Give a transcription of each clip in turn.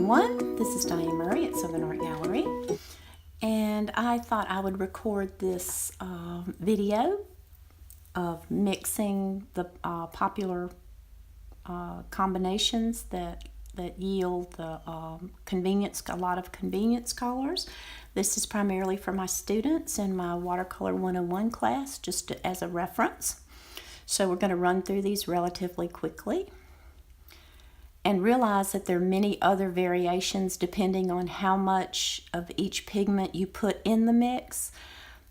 everyone. This is Diane Murray at Southern Art Gallery, and I thought I would record this video of mixing the popular combinations that yield the a lot of convenience colors. This is primarily for my students in my Watercolor 101 class, just as a reference. So we're going to run through these relatively quickly and realize that there are many other variations depending on how much of each pigment you put in the mix.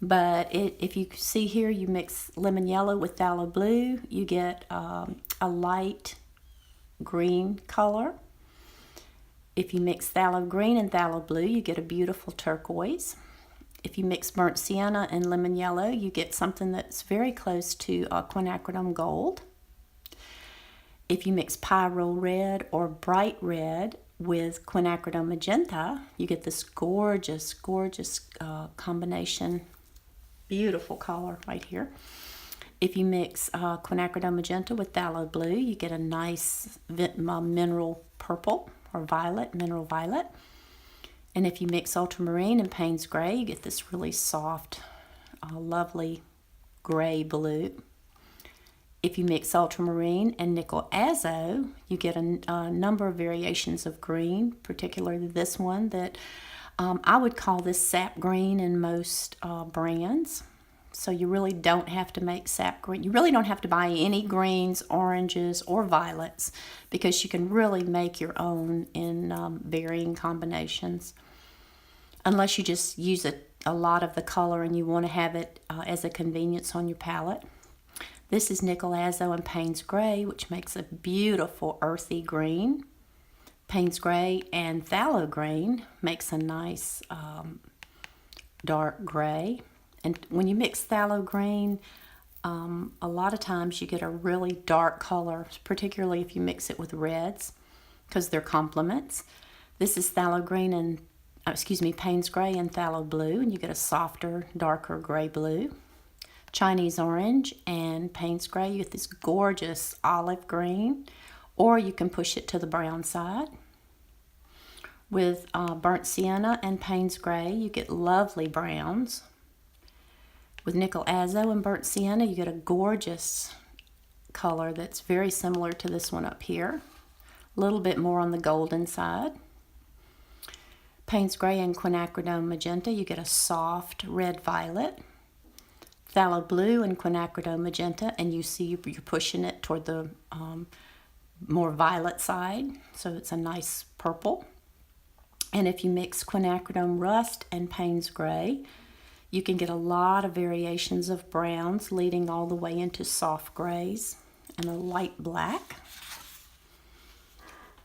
But if you see here, you mix lemon yellow with phthalo blue, you get a light green color. If you mix phthalo green and phthalo blue, you get a beautiful turquoise. If you mix burnt sienna and lemon yellow, you get something that's very close to quinacridone gold. If you mix pyro red or bright red with quinacridone magenta, you get this gorgeous, gorgeous combination. Beautiful color right here. If you mix quinacridone magenta with phthalo blue, you get a nice mineral purple or violet, mineral violet. And if you mix ultramarine and Payne's gray, you get this really soft, lovely gray blue. If you mix ultramarine and nickel azo, you get a number of variations of green, particularly this one that I would call this sap green in most brands. So you really don't have to make sap green. You really don't have to buy any greens, oranges, or violets because you can really make your own in varying combinations. Unless you just use a lot of the color and you want to have it as a convenience on your palette. This is nickel azo and Payne's gray, which makes a beautiful earthy green. Payne's gray and phthalo green makes a nice dark gray. And when you mix phthalo green, a lot of times you get a really dark color, particularly if you mix it with reds, because they're complements. This is phthalo green and, Payne's gray and phthalo blue, and you get a softer, darker gray blue. Chinese orange and Payne's gray, you get this gorgeous olive green, or you can push it to the brown side. With burnt sienna and Payne's gray, you get lovely browns. With nickel azo and burnt sienna, you get a gorgeous color that's very similar to this one up here. A little bit more on the golden side. Payne's gray and quinacridone magenta, you get a soft red violet. Phthalo blue and quinacridone magenta, and you see you're pushing it toward the more violet side, so it's a nice purple. And if you mix quinacridone rust and Payne's gray, you can get a lot of variations of browns leading all the way into soft grays and a light black.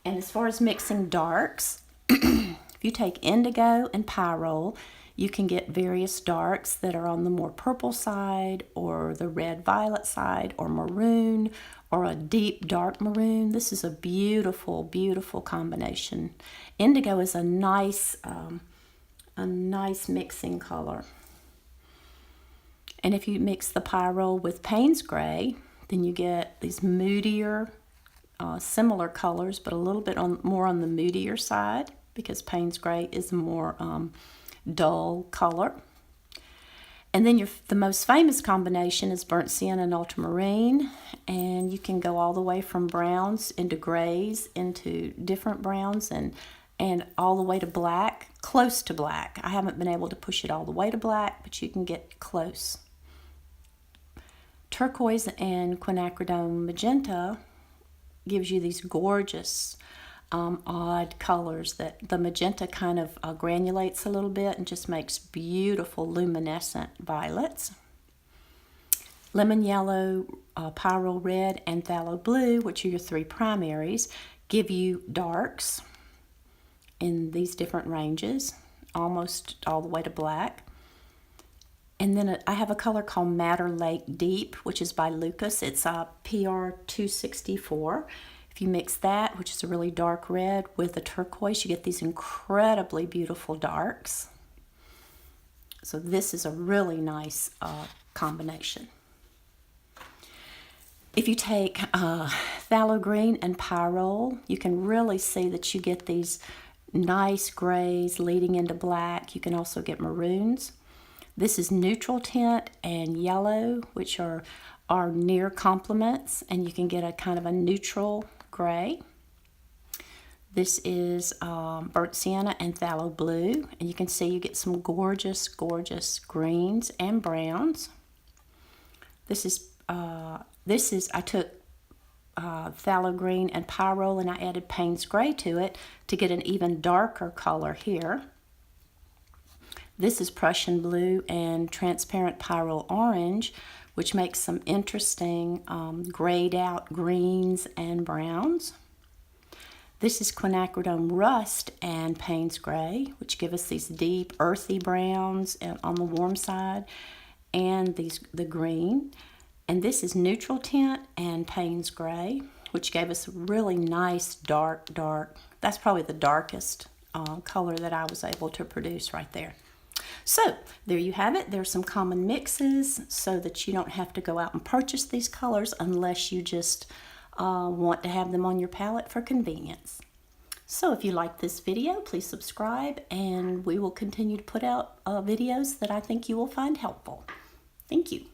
And as far as mixing darks, if you take indigo and pyrrole, you can get various darks that are on the more purple side or the red violet side or maroon or a deep dark maroon. This is a beautiful, beautiful combination. Indigo is a nice mixing color. And if you mix the pyrrole with Payne's gray, then you get these moodier, similar colors, but a little bit more on the moodier side because Payne's gray is more dull color. And then the most famous combination is burnt sienna and ultramarine, and you can go all the way from browns into grays into different browns and all the way to black, close to black. I haven't been able to push it all the way to black, but you can get close. Turquoise and quinacridone magenta gives you these gorgeous odd colors that the magenta kind of granulates a little bit and just makes beautiful luminescent violets. Lemon yellow, pyro red, and phthalo blue, which are your three primaries, give you darks in these different ranges, almost all the way to black. And then I have a color called Madder Lake Deep, which is by Lucas. It's a PR 264. If you mix that, which is a really dark red, with a turquoise, you get these incredibly beautiful darks. So this is a really nice combination. If you take phthalo green and pyrrole, you can really see that you get these nice grays leading into black. You can also get maroons. This is neutral tint and yellow, which are near complements, and you can get a kind of a neutral gray. This is burnt sienna and phthalo blue, and you can see you get some gorgeous, gorgeous greens and browns. This is I took phthalo green and pyrrole, and I added Payne's gray to it to get an even darker color here. This is Prussian blue and transparent pyrrole orange, which makes some interesting grayed out greens and browns. This is quinacridone rust and Payne's gray, which give us these deep earthy browns on the warm side, and the green. And this is neutral tint and Payne's gray, which gave us a really nice dark. That's probably the darkest color that I was able to produce right there. So there you have it. There's some common mixes so that you don't have to go out and purchase these colors unless you just want to have them on your palette for convenience. So if you like this video, please subscribe, and we will continue to put out videos that I think you will find helpful. Thank you.